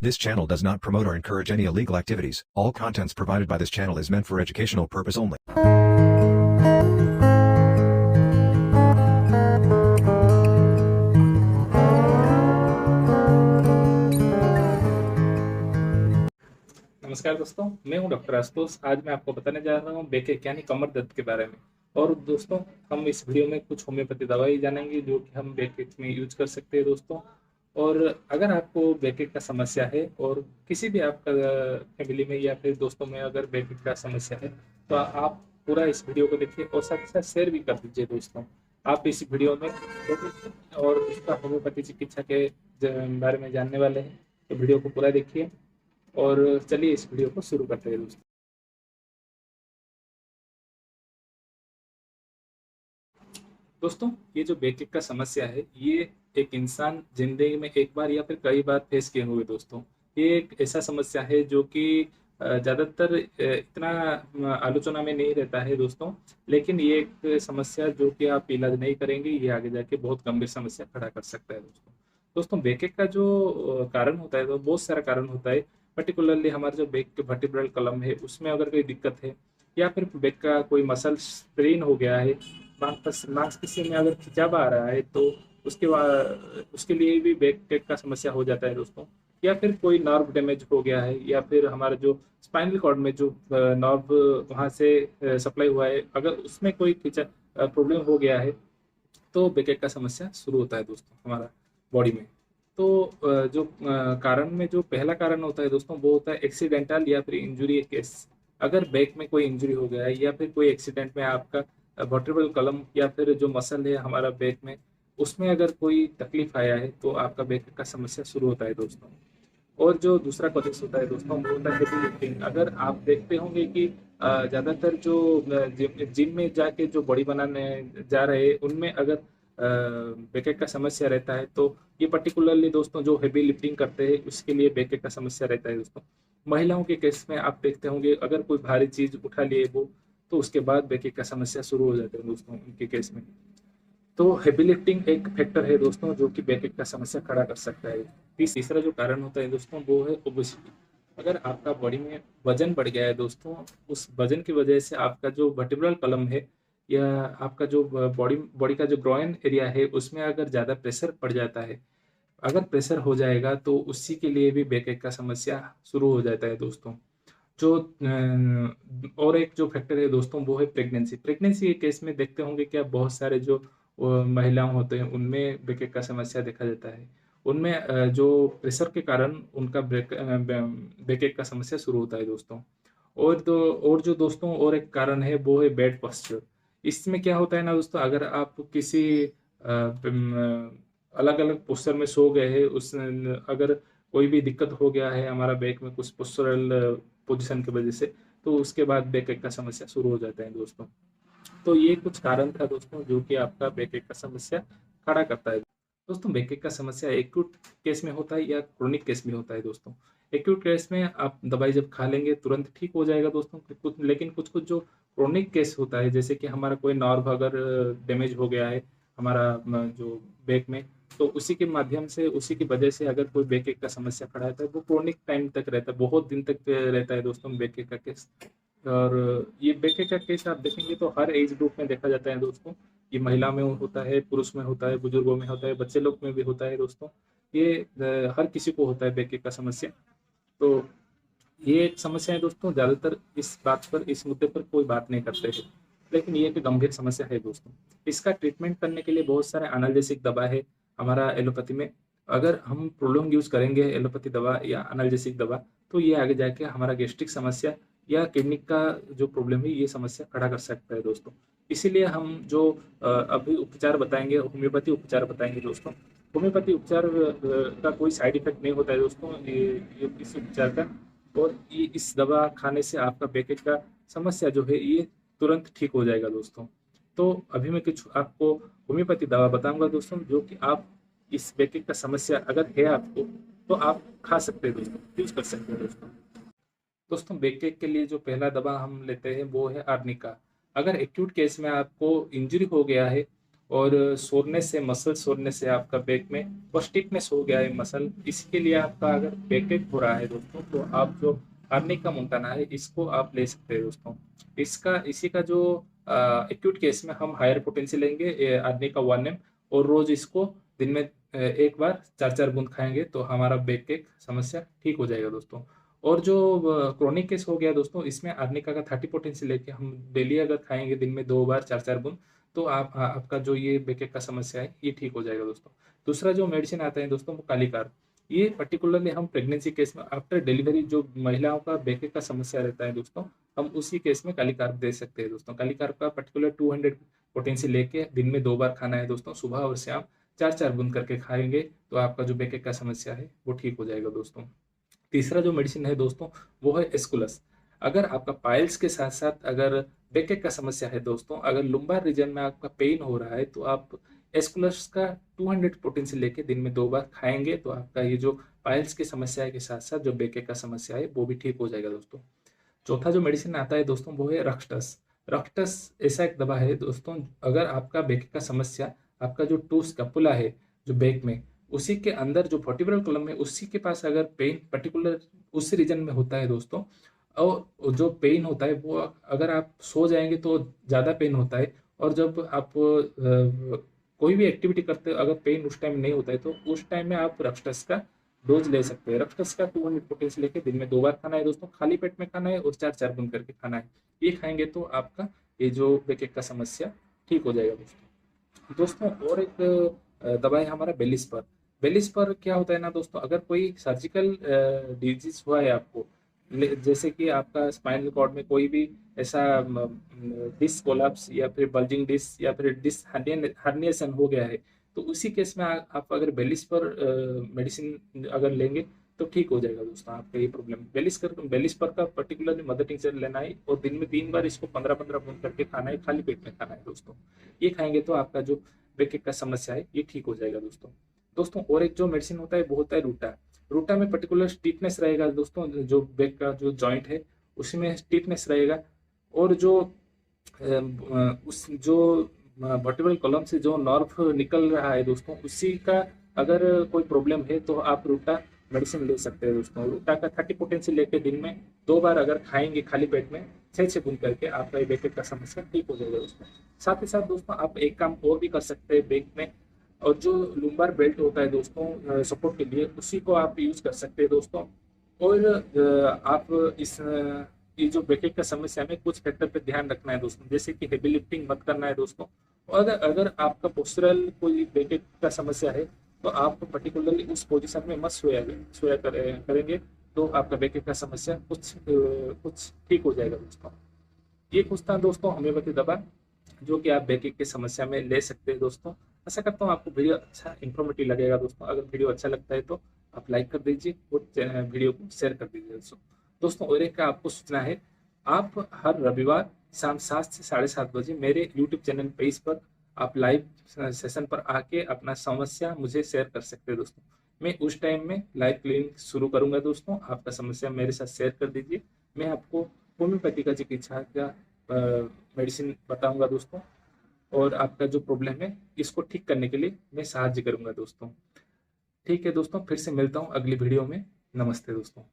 This channel does not promote or encourage any illegal activities. All contents provided by this channel is meant for educational purpose only. नमस्कार दोस्तों, मैं हूं doctor Ashutosh. आज मैं आपको बताने जा रहा हूं बैकएक यानी कमर दर्द के बारे में। और दोस्तों, हम इस वीडियो में कुछ होम्योपैथी दवाई जानेंगे जो कि हम बैकएक में यूज कर सकते हैं दोस्तों। और अगर आपको बैकएक का समस्या है और किसी भी आपका फैमिली में या फिर दोस्तों में अगर बैकएक का समस्या है तो आप पूरा इस वीडियो को देखिए और साथ ही साथ शेयर भी कर दीजिए दोस्तों। आप इस वीडियो में और उसका होम्योपैथी चिकित्सा के बारे में जानने वाले हैं, तो वीडियो को पूरा देखिए। और चलिए इस वीडियो को शुरू करते हैं दोस्तों। दोस्तों, ये जो बैकएक का समस्या है, ये एक इंसान जिंदगी में एक बार या फिर कई बार फेस किए हुए दोस्तों। ये एक ऐसा समस्या है जो कि ज़्यादातर इतना आलोचना में नहीं रहता है दोस्तों। लेकिन ये एक समस्या जो कि आप इलाज नहीं करेंगे, ये आगे जाके बहुत गंभीर समस्या खड़ा कर सकता है दोस्तों। दोस्तों, बैकएक का जो कारण होता है, तो बहुत सारा कारण होता है। पर्टिकुलरली हमारे जो बैक के वर्टिब्रल कॉलम है, उसमें अगर कोई दिक्कत है या फिर बैक का कोई मसल स्ट्रेन हो गया है, मांसपेशी में अगर खिंचाव आ रहा है, तो उसके बाद उसके लिए भी बैक का समस्या हो जाता है दोस्तों। या फिर कोई नर्व डैमेज हो गया है, या फिर हमारा जो स्पाइनल कॉर्ड में जो नर्व वहाँ से सप्लाई हुआ है, अगर उसमें कोई खिंचा प्रॉब्लम हो गया है, तो बैकएक का समस्या शुरू होता है दोस्तों हमारा बॉडी में। तो जो कारण में जो पहला कारण होता है दोस्तों, वो होता है एक्सीडेंटल या फिर इंजुरी केस। अगर बैक में कोई इंजुरी हो गया है या फिर कोई एक्सीडेंट में आपका वर्टेब्रल कॉलम या फिर जो मसल है हमारा बैक में, उसमें अगर कोई तकलीफ आया है, तो आपका बैक का समस्या शुरू होता है दोस्तों। और जो दूसरा कॉजेस होता है दोस्तों, वो होता है हेवी लिफ्टिंग। अगर आप देखते होंगे कि ज़्यादातर जो जिम में जाके जो बॉडी बनाने जा रहे हैं, उनमें अगर बैकएक का समस्या रहता है, तो ये पर्टिकुलरली दोस्तों जो हेवी लिफ्टिंग करते हैं, उसके लिए बैकएक का समस्या रहता है दोस्तों। महिलाओं के केस में आप देखते होंगे, अगर कोई भारी चीज उठा लिए वो, तो उसके बाद बैकएक का समस्या शुरू हो जाता है दोस्तों उनके केस में। तो हेवी लिफ्टिंग एक फैक्टर है दोस्तों जो कि बैकएक का समस्या खड़ा कर सकता है। तीसरा जो कारण होता है दोस्तों, वो है ओबेसिटी। अगर आपका बॉडी में वजन बढ़ गया है दोस्तों, उस वजन की वजह से आपका जो वर्टिब्रल कॉलम है या आपका जो बॉडी बॉडी का जो ग्रोइन एरिया है, उसमें अगर ज़्यादा प्रेशर पड़ जाता है, अगर प्रेशर हो जाएगा, तो उसी के लिए भी बैकएक का समस्या शुरू हो जाता है दोस्तों। जो और एक जो फैक्टर है दोस्तों, वो है प्रेगनेंसी। प्रेगनेंसी के केस में देखते होंगे कि आप बहुत सारे जो महिलाएं होते हैं, उनमें बैकएक का समस्या देखा जाता है। उनमें जो प्रेशर के कारण उनका बैकएक का समस्या शुरू होता है दोस्तों। और जो दोस्तों और एक कारण है, वो है बैड पोस्चर। इसमें क्या होता है ना दोस्तों, अगर आप किसी अलग अलग पोस्चर में सो गए हैं, उस अगर कोई भी दिक्कत हो गया है हमारा बैक में कुछ पोस्चरल पोजीशन की वजह से, तो उसके बाद बैकएक का समस्या शुरू हो जाता है दोस्तों। तो ये कुछ कारण था दोस्तों जो कि आपका बैकएक का समस्या खड़ा करता है दोस्तों। बैकएक का समस्या एक्यूट केस में होता है या क्रोनिक केस में होता है दोस्तों। एक्यूट केस में आप दवाई जब खा लेंगे तुरंत ठीक हो जाएगा दोस्तों। लेकिन कुछ कुछ जो क्रोनिक केस होता है, जैसे कि हमारा कोई नर्व अगर डैमेज हो गया है हमारा जो बैक में, तो उसी के माध्यम से, उसी की वजह से अगर कोई बैकएक का समस्या खड़ा रहता है, वो क्रोनिक टाइम तक रहता है, बहुत दिन तक रहता है दोस्तों बैकएक का केस। और ये बैकएक का केस आप देखेंगे तो हर एज ग्रुप में देखा जाता है दोस्तों। ये महिला में होता है, पुरुष में होता है, बुजुर्गों में होता है, बच्चे लोग में भी होता है दोस्तों। ये हर किसी को होता है बैकएक का समस्या। तो ये एक समस्या है दोस्तों। ज़्यादातर इस बात पर, इस मुद्दे पर कोई बात नहीं करते हैं, लेकिन ये एक गंभीर समस्या है दोस्तों। इसका ट्रीटमेंट करने के लिए बहुत सारे एनाल्जेसिक दवा है हमारा एलोपैथी में। अगर हम प्रोलॉन्ग यूज करेंगे एलोपैथी दवा या एनाल्जेसिक दवा, तो ये आगे जाके हमारा गैस्ट्रिक समस्या या किडनी का जो प्रॉब्लम है, ये समस्या खड़ा कर सकता है दोस्तों। इसीलिए हम जो अभी उपचार बताएंगे, होम्योपैथी उपचार बताएंगे दोस्तों। होम्योपैथी उपचार का कोई साइड इफेक्ट नहीं होता है दोस्तों ये इस उपचार का। और ये इस दवा खाने से आपका बैकएक का समस्या जो है, ये तुरंत ठीक हो जाएगा दोस्तों। तो अभी मैं कुछ आपको होम्योपैथी दवा बताऊंगा दोस्तों, जो कि आप इस बैकएक का समस्या अगर है आपको, तो आप खा सकते हैं दोस्तों, यूज कर सकते हैं दोस्तों। दोस्तों, बैकएक के लिए जो पहला दवा हम लेते हैं, वो है आर्निका। अगर एक्यूट केस में आपको इंजरी हो गया है और सोरनेस से, मसल सोरनेस से आपका बैक में और स्टिफनेस हो गया है मसल, इसके लिए आपका अगर बैक एक हो रहा है दोस्तों, तो आप जो आर्निका मोंटाना है इसको आप ले सकते हैं दोस्तों। इसका इसी का जो एक्यूट केस में हम हायर पोटेंशियल लेंगे आर्निका 1 ml, और रोज इसको दिन में एक बार 4-4 बूंद खाएंगे तो हमारा बैक एक समस्या ठीक हो जाएगा दोस्तों। और जो क्रोनिक केस हो गया दोस्तों, इसमें आर्निका का 30 पोटेंशियल लेके हम डेली अगर खाएंगे दिन में 2 बार 4-4 बूंद, तो आपका जो ये बैकएक का समस्या है ये ठीक हो जाएगा दोस्तों। दूसरा जो मेडिसिन आता है दोस्तों वो कालीकार। ये पर्टिकुलरली हम प्रेगनेंसी केस में आफ्टर डिलीवरी जो महिलाओं का बैकएक का समस्या रहता है दोस्तों, हम उसी केस में कालीकार दे सकते हैं दोस्तों। कालीकार का पर्टिकुलर 200 पोटेंशियल लेके दिन में 2 बार खाना है दोस्तों, सुबह और शाम 4-4 बूंद करके खाएंगे तो आपका जो बैकएक का समस्या है वो ठीक हो जाएगा दोस्तों। तीसरा जो मेडिसिन है दोस्तों वो है एस्कुलस। अगर आपका पाइल्स के साथ साथ अगर बैकएक का समस्या है दोस्तों, अगर लुम्बार रीजन में आपका पेन हो रहा है, तो आप एस्कुलस का 200 पोटेंशियल लेके दिन में 2 बार खाएंगे तो आपका ये जो पाइल्स की समस्या के साथ साथ जो बैकएक का समस्या है वो भी ठीक हो जाएगा दोस्तों। चौथा जो मेडिसिन आता है दोस्तों वो है रक्सटस। रक्सटस ऐसा एक दवा है दोस्तों, अगर आपका बैक का समस्या, आपका जो टू स्कैपुला है जो बैक में, उसी के अंदर जो वर्टिब्रल कॉलम है उसी के पास अगर पेन पर्टिकुलर उस रीजन में होता है दोस्तों, और जो पेन होता है वो अगर आप सो जाएंगे तो ज़्यादा पेन होता है, और जब आप कोई भी एक्टिविटी करते हो अगर पेन उस टाइम नहीं होता है तो उस टाइम में आप रक्सटस का डोज ले सकते हैं। रक्सटस का 200 पोटेंशियल लेके दिन में 2 बार खाना है दोस्तों, खाली पेट में खाना है और 4-4 बूंद करके खाना है। ये खाएंगे तो आपका ये जो बैकएक का समस्या ठीक हो जाएगा दोस्तों। दोस्तों और एक दवा है हमारा बेलिस्पर। बेलिस्पर क्या होता है ना दोस्तों, अगर कोई सर्जिकल डिजीज हुआ है आपको, जैसे कि आपका स्पाइनल कॉर्ड में कोई भी ऐसा डिस्क कोलैप्स या फिर बल्जिंग डिस्क या फिर डिस्क हर्निएशन हो गया है, तो उसी केस में आप अगर बेलिस्पर मेडिसिन अगर लेंगे तो ठीक हो जाएगा दोस्तों आपका ये प्रॉब्लम। बेलिस्पर का पर्टिकुलरली मदर टिंचर लेना है और दिन में 3 बार इसको 15-15 बूंद करके खाना है, खाली पेट में खाना है दोस्तों। ये खाएंगे तो आपका जो बैकएक का समस्या है ये ठीक हो जाएगा दोस्तों। दोस्तों और एक जो मेडिसिन होता है वो होता है रूटा। रूटा में पर्टिकुलर स्टिफनेस रहेगा दोस्तों, जो बैक का जो जॉइंट है उसी में स्टिफनेस रहेगा, और जो उस जो वर्टिब्रल कॉलम से जो नर्व निकल रहा है दोस्तों, उसी का अगर कोई प्रॉब्लम है तो आप रूटा मेडिसिन ले सकते हैं दोस्तों। रूटा का 30 पोटेंशियल लेके दिन में 2 बार अगर खाएंगे खाली पेट में 6-6 बूंद करके, आपका ये बैकएक का समस्या ठीक हो जाएगा दोस्तों। साथ ही साथ दोस्तों आप एक काम और भी कर सकते हैं बैक में, और जो लुम्बार बेल्ट होता है दोस्तों सपोर्ट के लिए, उसी को आप यूज कर सकते हैं दोस्तों। और आप इस ये जो बैकएक का समस्या में कुछ फैक्टर पे ध्यान रखना है दोस्तों, जैसे कि हेवी लिफ्टिंग मत करना है दोस्तों। और अगर अगर आपका पोस्चरल कोई बैकएक का समस्या है तो आप पर्टिकुलरली उस पोजीशन में मत सोया करेंगे तो आपका बैकएक का समस्या कुछ ठीक हो जाएगा दोस्तों। ये कुछ था दोस्तों होम्योपैथी दवा जो कि आप बैकएक की समस्या में ले सकते हैं दोस्तों। आशा करता हूँ आपको वीडियो अच्छा इन्फॉर्मेटिव लगेगा दोस्तों। अगर वीडियो अच्छा लगता है तो आप लाइक कर दीजिए और वीडियो को शेयर कर दीजिए दोस्तों। दोस्तों और एक का आपको सूचना है, आप हर रविवार शाम 7 से 7:30 बजे मेरे यूट्यूब चैनल पेज पर आप लाइव सेशन पर आके अपना समस्या मुझे शेयर कर सकते हैं दोस्तों। मैं उस टाइम में लाइव क्लिनिक शुरू करूंगा दोस्तों, आपका समस्या मेरे साथ शेयर कर दीजिए। मैं आपको होम्योपैथी का चिकित्सा का मेडिसिन बताऊंगा दोस्तों, और आपका जो प्रॉब्लम है इसको ठीक करने के लिए मैं सहायता करूंगा दोस्तों। ठीक है दोस्तों, फिर से मिलता हूँ अगली वीडियो में। नमस्ते दोस्तों।